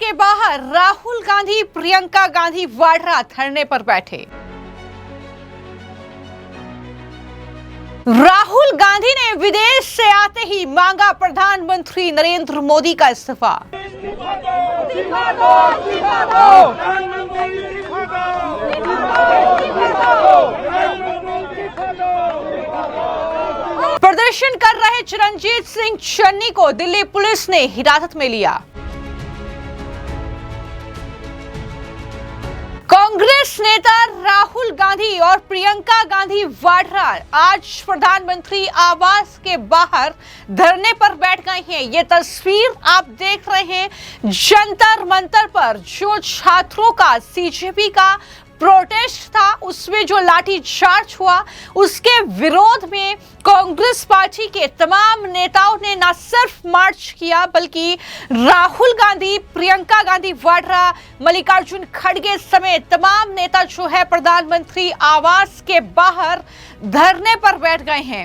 के बाहर राहुल गांधी, प्रियंका गांधी वाड्रा धरने पर बैठे। राहुल गांधी ने विदेश से आते ही मांगा प्रधानमंत्री नरेंद्र मोदी का इस्तीफा। प्रदर्शन कर रहे चिरंजीत सिंह चन्नी को दिल्ली पुलिस ने हिरासत में लिया। कांग्रेस नेता राहुल गांधी और प्रियंका गांधी वाड्रा आज प्रधानमंत्री आवास के बाहर धरने पर बैठ गए हैं। ये तस्वीर आप देख रहे हैं जंतर मंतर पर जो छात्रों का सीजेपी का प्रोटेस्ट था, उसमें जो लाठीचार्ज हुआ, उसके विरोध में कांग्रेस पार्टी के तमाम नेताओं ने न सिर्फ मार्च किया बल्कि राहुल गांधी, प्रियंका गांधी वाड्रा, मल्लिकार्जुन खड़गे समेत तमाम नेता जो है प्रधानमंत्री आवास के बाहर धरने पर बैठ गए हैं।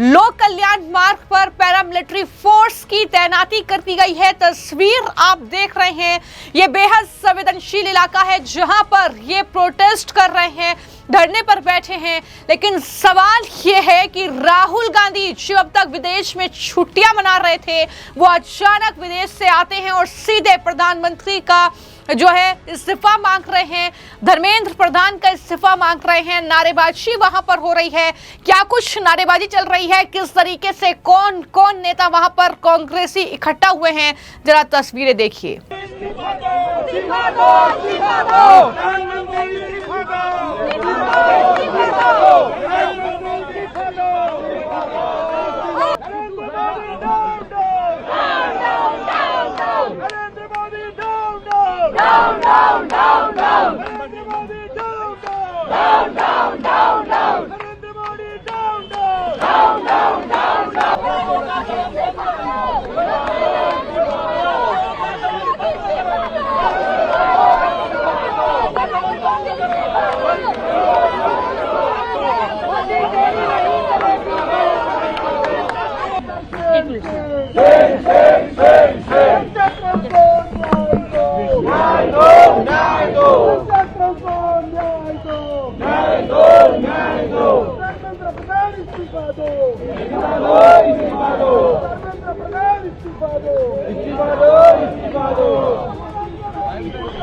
लोक कल्याण मार्ग पर पैरामिलिट्री फोर्स की तैनाती कर दी गई है। तस्वीर आप देख रहे हैं, ये बेहद संवेदनशील इलाका है जहां पर ये प्रोटेस्ट कर रहे हैं, धरने पर बैठे हैं। लेकिन सवाल ये है कि राहुल गांधी जो अब तक विदेश में छुट्टियां मना रहे थे, वो अचानक विदेश से आते हैं और सीधे प्रधानमंत्री का जो है इस्तीफा मांग रहे हैं, धर्मेंद्र प्रधान का इस्तीफा मांग रहे हैं। नारेबाजी वहां पर हो रही है। क्या कुछ नारेबाजी चल रही है, किस तरीके से कौन कौन नेता वहां पर कांग्रेसी इकट्ठा हुए हैं, जरा तस्वीरें देखिए।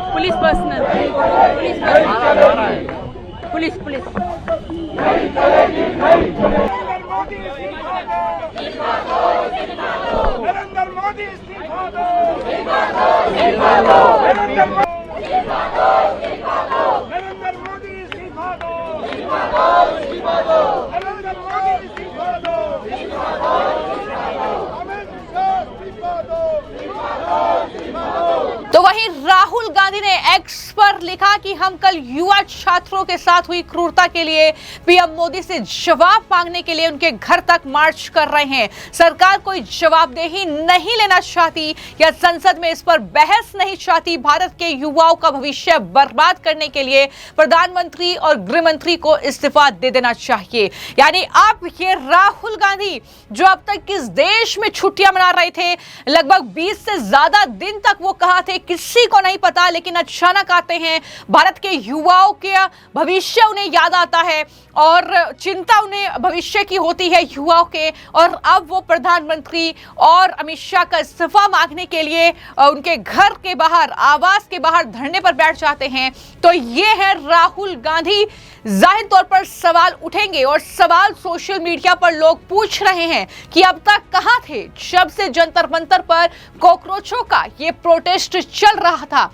Police personal police Narendra Modi इस्तीफा दो। तो वहीं राहुल गांधी ने एक्स पर लिखा कि हम कल युवा छात्रों के साथ हुई क्रूरता के लिए पीएम मोदी से जवाब मांगने के लिए उनके घर तक मार्च कर रहे हैं। सरकार कोई जवाबदेही नहीं लेना चाहती या संसद में इस पर बहस नहीं चाहती। भारत के युवाओं का भविष्य बर्बाद करने के लिए प्रधानमंत्री और गृह मंत्री को इस्तीफा दे देना चाहिए। यानी अब ये राहुल गांधी जो अब तक किस देश में छुट्टियां मना रहे थे, लगभग 20 से ज्यादा दिन तक वो कहां थे किसी को नहीं पता, लेकिन अचानक आते हैं। भारत के युवाओं के भविष्य उन्हें याद आता है और चिंता उन्हें भविष्य की होती है युवाओं के, और अब वो प्रधानमंत्री और अमित शाह का इस्तीफा मांगने के लिए उनके घर के बाहर, आवास के बाहर धरने पर बैठ जाते हैं। तो ये है राहुल गांधी। जाहिर तौर पर सवाल उठेंगे और सवाल सोशल मीडिया पर लोग पूछ रहे हैं कि अब तक कहां थे जब से जंतर मंतर पर कॉकरोचों का ये प्रोटेस्ट चल रहा था।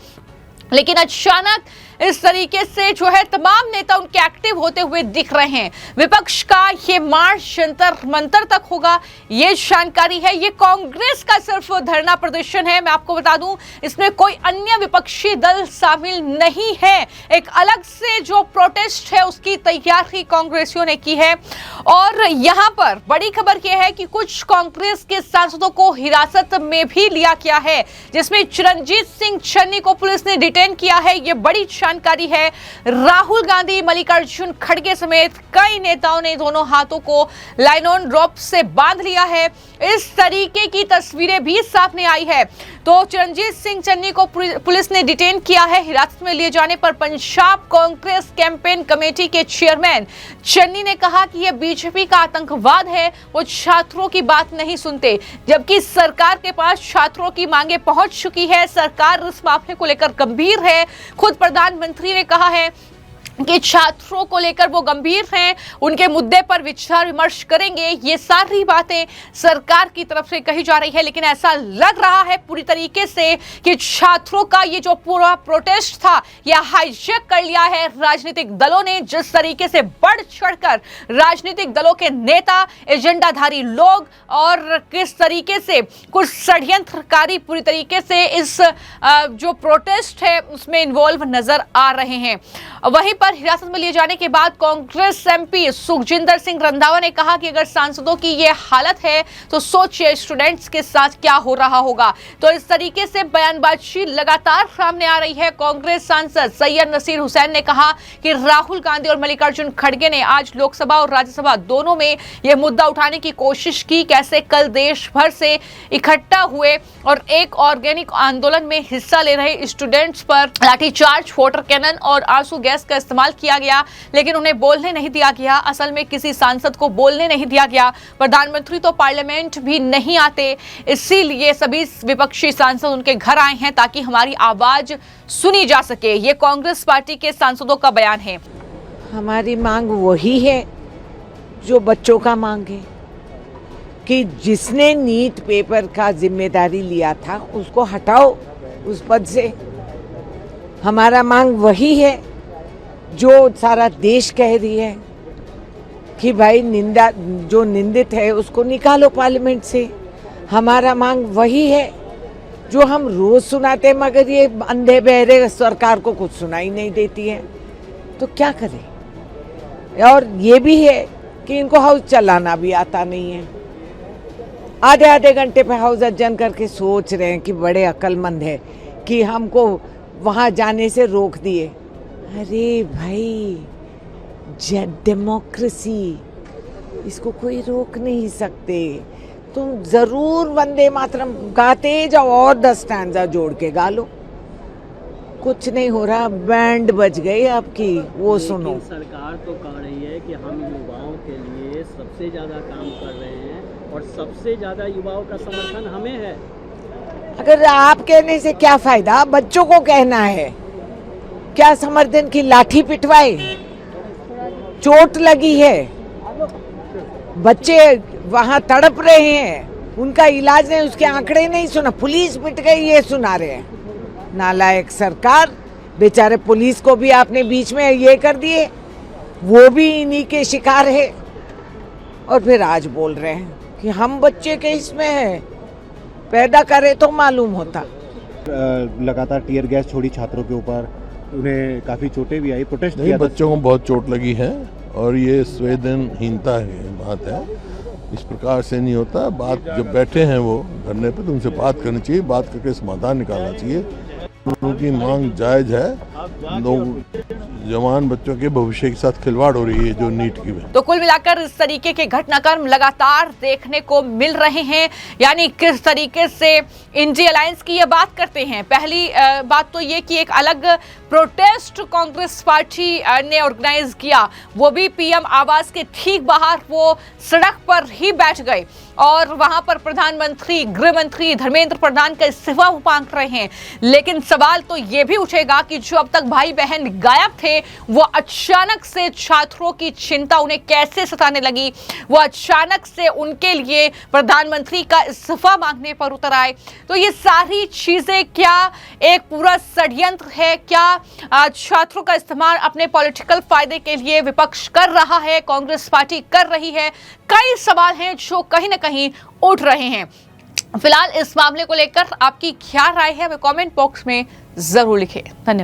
लेकिन अचानक इस तरीके से जो है तमाम नेता उनके एक्टिव होते हुए दिख रहे हैं। विपक्ष का ये मार्च जंतर मंतर तक होगा, ये जानकारी है। ये कांग्रेस का सिर्फ धरना प्रदर्शन है, मैं आपको बता दूं, इसमें कोई अन्य विपक्षी दल शामिल नहीं है। एक अलग से जो प्रोटेस्ट है उसकी तैयारी कांग्रेसियों ने की है। और यहां पर बड़ी खबर यह है कि कुछ कांग्रेस के सांसदों को हिरासत में भी लिया गया है, जिसमें चिरंजीत सिंह चन्नी को पुलिस ने डिटेन किया है। ये बड़ी जानकारी है। राहुल गांधी, मल्लिकार्जुन खड़गे समेत कई नेताओं ने दोनों हाथों को लाइनोन रोप से बांध लिया है। इस तरीके की तस्वीरें भी सामने आई है। तो चिरंजीत सिंह चन्नी को पुलिस ने डिटेन किया है। हिरासत में लिए जाने पर पंजाब कांग्रेस कैंपेन कमेटी के चेयरमैन चन्नी ने कहा कि यह बीजेपी का आतंकवाद है, वो छात्रों की बात नहीं सुनते, जबकि सरकार के पास छात्रों की मांगे पहुंच चुकी है। सरकार इस मामले को लेकर गंभीर है। खुद प्रधानमंत्री ने कहा है कि छात्रों को लेकर वो गंभीर हैं, उनके मुद्दे पर विचार विमर्श करेंगे। ये सारी बातें सरकार की तरफ से कही जा रही है, लेकिन ऐसा लग रहा है पूरी तरीके से कि छात्रों का ये जो पूरा प्रोटेस्ट था यह हाईजैक कर लिया है राजनीतिक दलों ने। जिस तरीके से बढ़ चढ़कर राजनीतिक दलों के नेता, एजेंडाधारी लोग और किस तरीके से कुछ षड्यंत्रकारी पूरी तरीके से इस जो प्रोटेस्ट है उसमें इन्वॉल्व नजर आ रहे हैं। वहीं पर हिरासत में लिए जाने के बाद कांग्रेस एमपी सुखजिंदर सिंह रंधावा ने कहा कि अगर सांसदों की ये हालत है तो सोचिए स्टूडेंट्स के साथ क्या हो रहा होगा। तो इस तरीके से बयानबाजी लगातार सामने आ रही है। कांग्रेस सांसद सैयद नसीर हुसैन ने कहा कि राहुल गांधी और मल्लिकार्जुन खड़गे ने आज लोकसभा और राज्यसभा दोनों में यह मुद्दा उठाने की कोशिश की। कैसे कल देश भर से इकट्ठा हुए और एक ऑर्गेनिक आंदोलन में हिस्सा ले रहे स्टूडेंट्स पर लाठीचार्ज, वाटर कैनन और आंसू गैस का इस्तेमाल किया गया, लेकिन उन्हें बोलने नहीं दिया गया। असल में किसी सांसद को बोलने नहीं दिया गया। प्रधानमंत्री तो पार्लियामेंट भी नहीं आते, इसीलिए सभी विपक्षी सांसद उनके घर आए हैं ताकि हमारी आवाज सुनी जा सके। ये कांग्रेस पार्टी के सांसदों का बयान है। हमारी मांग वही है जो बच्चों का मांग है कि जिसने नीट पेपर का जिम्मेदारी लिया था उसको हटाओ उस पद से। हमारा मांग वही है जो सारा देश कह रही है कि भाई जो निंदित है उसको निकालो पार्लियामेंट से। हमारा मांग वही है जो हम रोज सुनाते, मगर ये अंधे बहरे सरकार को कुछ सुनाई नहीं देती है, तो क्या करें। और ये भी है कि इनको हाउस चलाना भी आता नहीं है। आधे आधे घंटे पे हाउस अडजन करके सोच रहे हैं कि बड़े अक्लमंद है कि हमको वहाँ जाने से रोक दिए। अरे भाई, डेमोक्रेसी, इसको कोई रोक नहीं सकते। तुम जरूर वंदे मातरम गाते जाओ और 10 स्टैंजा जोड़ के गा लो, कुछ नहीं हो रहा। बैंड बज गई आपकी, वो सुनो। सरकार तो कह रही है कि हम युवाओं के लिए सबसे ज़्यादा काम कर रहे हैं और सबसे ज़्यादा युवाओं का समर्थन हमें है। अगर आप कहने से क्या फायदा, बच्चों को कहना है। क्या समर्थन की लाठी पिटवाए, चोट लगी है, बच्चे वहां तड़प रहे हैं, उनका इलाज नहीं, उसके आंकड़े नहीं सुना, पुलिस पिट गई ये सुना रहे हैं। नालायक सरकार, बेचारे पुलिस को भी आपने बीच में ये कर दिए, वो भी इन्हीं के शिकार है। और फिर आज बोल रहे हैं कि हम बच्चे के इसमें है, पैदा करे तो मालूम होता। लगातार टीयर गैस छोड़ी छात्रों के ऊपर, उन्हें काफ़ी चोटें भी आई, प्रोटेस्ट नहीं, किया था। बच्चों को बहुत चोट लगी है और ये संवेदनहीनता है बात है। इस प्रकार से नहीं होता। बात जब बैठे हैं वो धरने पे, तो उनसे बात करनी चाहिए, बात करके समाधान निकालना चाहिए। उनकी मांग जायज़ है। जवान बच्चों के भविष्य के साथ खिलवाड़ हो रही है जो नीट की है। तो कुल मिलाकर इस तरीके के घटनाक्रम लगातार देखने को मिल रहे हैं। यानी किस तरीके से इंडिया अलायंस की ये बात करते हैं। पहली बात तो ये कि एक अलग प्रोटेस्ट कांग्रेस पार्टी ने ऑर्गेनाइज किया, वो भी पीएम आवास के ठीक बाहर वो सड़क पर ही बैठ गए और वहां पर प्रधानमंत्री, गृह मंत्री धर्मेंद्र प्रधान का इस्तीफा मांग रहे हैं। लेकिन सवाल तो ये भी उठेगा कि जो अब तक भाई बहन गायब थे, वो अचानक से छात्रों की चिंता उन्हें कैसे सताने लगी, वो अचानक से उनके लिए प्रधानमंत्री का इस्तीफा मांगने पर उतर आए। तो ये सारी चीजें क्या एक पूरा षड्यंत्र है? क्या छात्रों का इस्तेमाल अपने पॉलिटिकल फायदे के लिए विपक्ष कर रहा है, कांग्रेस पार्टी कर रही है? कई सवाल हैं जो कहीं ना कहीं उठ रहे हैं। फिलहाल इस मामले को लेकर आपकी क्या राय है, हमें कमेंट बॉक्स में जरूर लिखें। धन्यवाद।